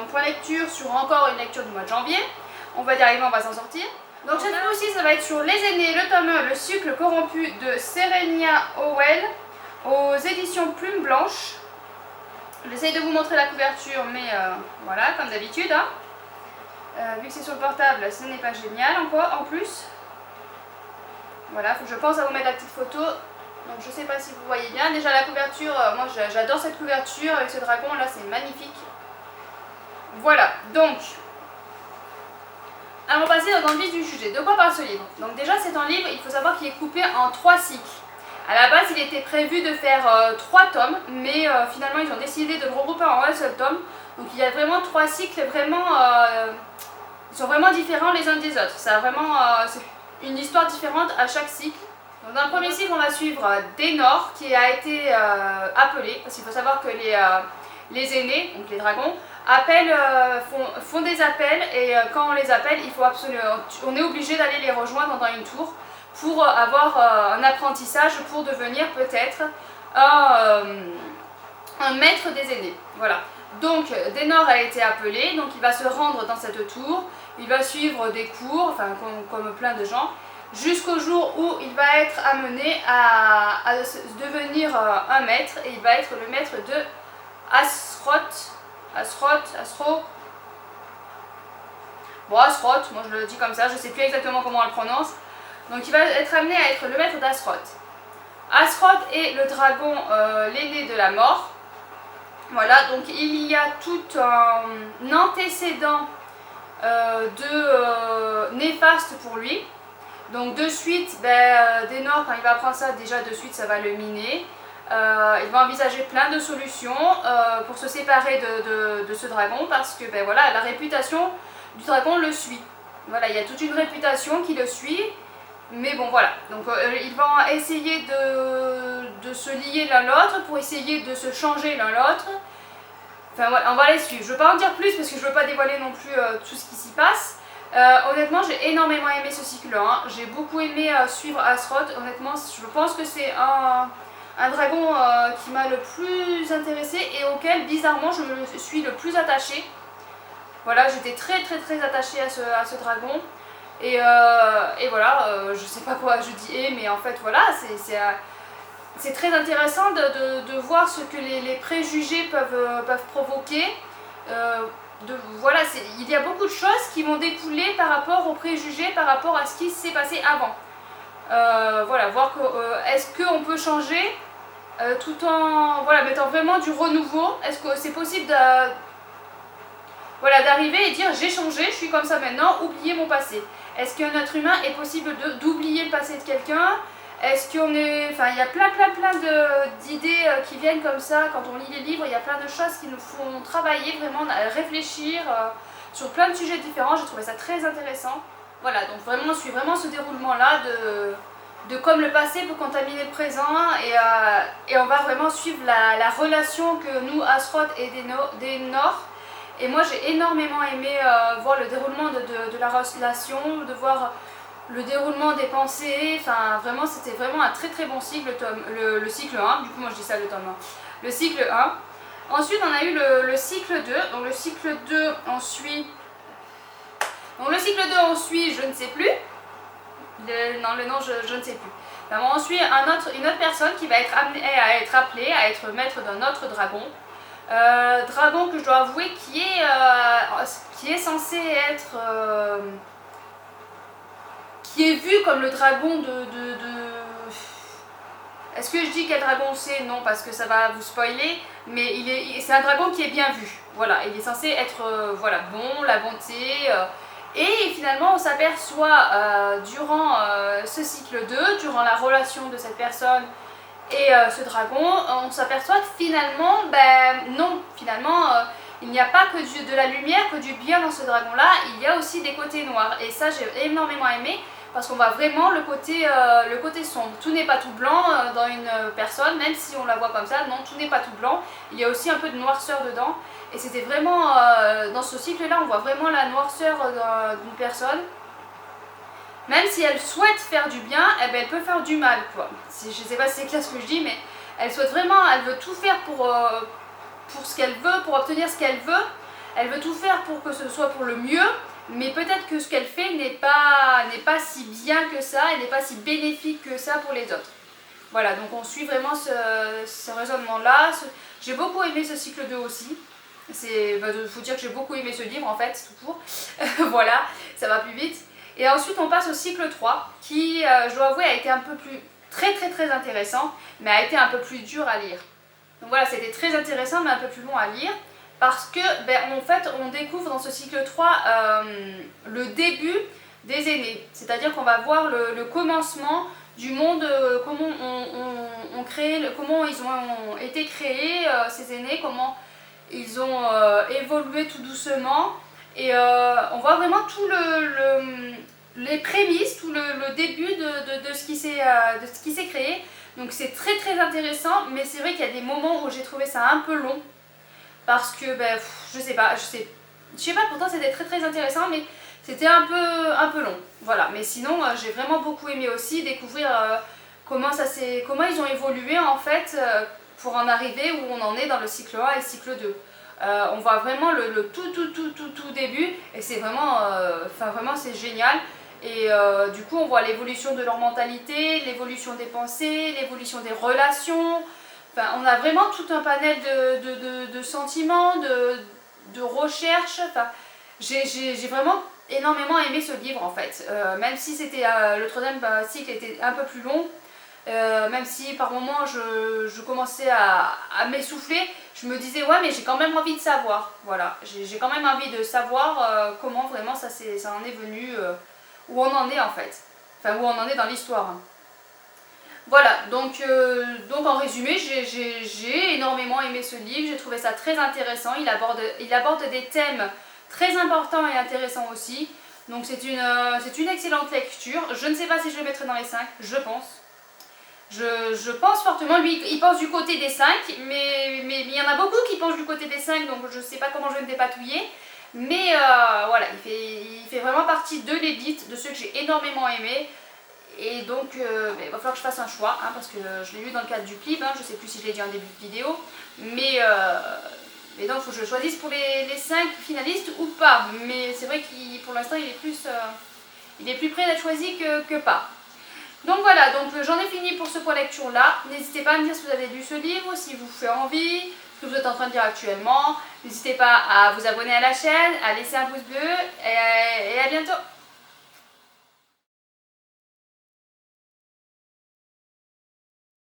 point lecture sur encore une lecture du mois de janvier. On va y arriver, on va s'en sortir. Donc cette fois-ci, ça va être sur Les Aînés, le tome 1, le cycle corrompu de Serenia Howell, aux éditions Plume Blanche. J'essaye de vous montrer la couverture, mais voilà, comme d'habitude. Hein. Vu que c'est sur le portable, ce n'est pas génial en plus. Voilà, faut que je pense à vous mettre la petite photo. Donc je sais pas si vous voyez bien. Déjà la couverture, moi j'adore cette couverture avec ce dragon là, c'est magnifique. Voilà, donc allons passer dans le vif du sujet. De quoi parle ce livre? Donc déjà c'est un livre, il faut savoir qu'il est coupé en 3 cycles. À la base il était prévu de faire 3 tomes, mais finalement ils ont décidé de le regrouper en un seul tome. Donc il y a vraiment 3 cycles vraiment... ils sont vraiment différents les uns des autres. Ça a vraiment... c'est une histoire différente à chaque cycle. Donc dans le premier cycle, on va suivre Daenor qui a été appelé, parce qu'il faut savoir que les aînés, donc les dragons, font des appels et quand on les appelle, il faut absolument, on est obligé d'aller les rejoindre dans une tour pour avoir un apprentissage pour devenir peut-être un maître des aînés. Voilà. Donc Daenor a été appelé, donc il va se rendre dans cette tour, il va suivre des cours, enfin comme plein de gens, jusqu'au jour où il va être amené à devenir un maître, et il va être le maître de Astaroth. Bon, Astaroth, moi je le dis comme ça, je ne sais plus exactement comment on le prononce. Donc il va être amené à être le maître d'Astaroth. Astaroth est le dragon, l'aîné de la mort. Voilà, donc il y a tout un antécédent néfaste pour lui. Donc de suite, Daenor, quand il va apprendre ça, déjà de suite ça va le miner. Il va envisager plein de solutions pour se séparer de ce dragon, parce que voilà, la réputation du dragon le suit. Voilà, il y a toute une réputation qui le suit. Mais bon voilà, donc ils vont essayer de se lier l'un l'autre pour essayer de se changer l'un l'autre. Enfin voilà, on va les suivre. Je ne veux pas en dire plus parce que je ne veux pas dévoiler non plus tout ce qui s'y passe. Honnêtement, j'ai énormément aimé ce cycle 1. J'ai beaucoup aimé suivre Astaroth. Honnêtement, je pense que c'est un dragon qui m'a le plus intéressé et auquel bizarrement je me suis le plus attachée. Voilà, j'étais très attachée à ce dragon. Et voilà, je sais pas quoi je dis mais en fait voilà, c'est très intéressant de voir ce que les préjugés peuvent provoquer. Voilà, il y a beaucoup de choses qui vont découler par rapport aux préjugés, par rapport à ce qui s'est passé avant. Voilà, voir est-ce qu'on peut changer tout en mettant vraiment du renouveau. Est-ce que c'est possible d'arriver et dire j'ai changé, je suis comme ça maintenant, oublier mon passé. Est-ce qu'un être humain est possible d'oublier le passé de quelqu'un? Est-ce qu'on est... Enfin, il y a plein d'idées qui viennent comme ça quand on lit les livres. Il y a plein de choses qui nous font travailler, vraiment réfléchir sur plein de sujets différents. J'ai trouvé ça très intéressant. Voilà, donc vraiment, on suit vraiment ce déroulement-là de comme le passé peut contaminer le présent. Et on va vraiment suivre la relation que nous, Astaroth et Daenor. Et moi j'ai énormément aimé voir le déroulement de la relation, de voir le déroulement des pensées, enfin vraiment c'était vraiment un très bon cycle, le cycle 1, du coup moi je dis ça le tome 1, le cycle 1. Ensuite on a eu le cycle 2, donc le cycle 2 on suit, je ne sais plus, le nom je ne sais plus. Donc, on suit une autre personne qui va être amenée à être appelée à être maître d'un autre dragon. Dragon que je dois avouer qui est censé être qui est vu comme le dragon Est-ce que je dis quel dragon c'est? Non, parce que ça va vous spoiler, mais c'est un dragon qui est bien vu. Voilà, il est censé être bon, la bonté. Et finalement, on s'aperçoit durant ce cycle 2, durant la relation de cette personne et ce dragon, on s'aperçoit que finalement, non, finalement, il n'y a pas que de la lumière, que du bien dans ce dragon-là, il y a aussi des côtés noirs. Et ça, j'ai énormément aimé, parce qu'on voit vraiment le côté sombre. Tout n'est pas tout blanc dans une personne, même si on la voit comme ça, non, tout n'est pas tout blanc. Il y a aussi un peu de noirceur dedans. Et c'était vraiment, dans ce cycle-là, on voit vraiment la noirceur d'une personne. Même si elle souhaite faire du bien, elle peut faire du mal, quoi. Je ne sais pas si c'est clair ce que je dis, mais elle souhaite vraiment, elle veut tout faire pour ce qu'elle veut, pour obtenir ce qu'elle veut. elle veut tout faire pour que ce soit pour le mieux, mais peut-être que ce qu'elle fait n'est pas si bien que ça, et n'est pas si bénéfique que ça pour les autres. Voilà, donc on suit vraiment ce raisonnement-là. J'ai beaucoup aimé ce cycle 2 aussi. Il faut dire que j'ai beaucoup aimé ce livre en fait, tout court. Voilà, ça va plus vite. Et ensuite on passe au cycle 3 qui, je dois avouer, a été un peu plus très intéressant, mais a été un peu plus dur à lire. Donc voilà, c'était très intéressant mais un peu plus long à lire parce que en fait on découvre dans ce cycle 3 le début des aînés. C'est-à-dire qu'on va voir le commencement du monde, comment comment ils ont été créés, ces aînés, comment ils ont évolué tout doucement. Et on voit vraiment tout les prémices, tout le début de ce qui s'est créé. Donc c'est très intéressant, mais c'est vrai qu'il y a des moments où j'ai trouvé ça un peu long. Parce que, je sais pas, pourtant c'était très intéressant, mais c'était un peu long. Voilà, mais sinon j'ai vraiment beaucoup aimé aussi découvrir comment ils ont évolué en fait pour en arriver où on en est dans le cycle 1 et le cycle 2. On voit vraiment le tout début et c'est vraiment, vraiment c'est génial. Et du coup on voit l'évolution de leur mentalité, l'évolution des pensées, l'évolution des relations. Enfin, on a vraiment tout un panel de sentiments, de recherches. Enfin, j'ai vraiment énormément aimé ce livre en fait. Même si c'était le troisième cycle était un peu plus long, même si par moments je commençais à m'essouffler, je me disais ouais mais j'ai quand même envie de savoir. Voilà, j'ai quand même envie de savoir comment vraiment ça en est venu, où on en est en fait. Enfin où on en est dans l'histoire. Voilà, donc en résumé, j'ai énormément aimé ce livre, j'ai trouvé ça très intéressant, il aborde des thèmes très importants et intéressants aussi, donc c'est une excellente lecture. Je ne sais pas si je le mettrai dans les 5, je pense. Je pense fortement, lui il pense du côté des 5, mais il y en a beaucoup qui pensent du côté des 5, donc je ne sais pas comment je vais me dépatouiller. Mais voilà, il fait vraiment partie de l'élite, de ceux que j'ai énormément aimé. Et donc, il va falloir que je fasse un choix, hein, parce que je l'ai lu dans le cadre du clip, hein, je ne sais plus si je l'ai dit en début de vidéo, mais donc il faut que je choisisse pour les 5 finalistes ou pas. Mais c'est vrai que pour l'instant il est plus près d'être choisi que pas. Donc voilà, donc j'en ai fini pour ce point lecture là. N'hésitez pas à me dire si vous avez lu ce livre, si vous fait envie, ce que vous êtes en train de lire actuellement. N'hésitez pas à vous abonner à la chaîne, à laisser un pouce bleu et à bientôt.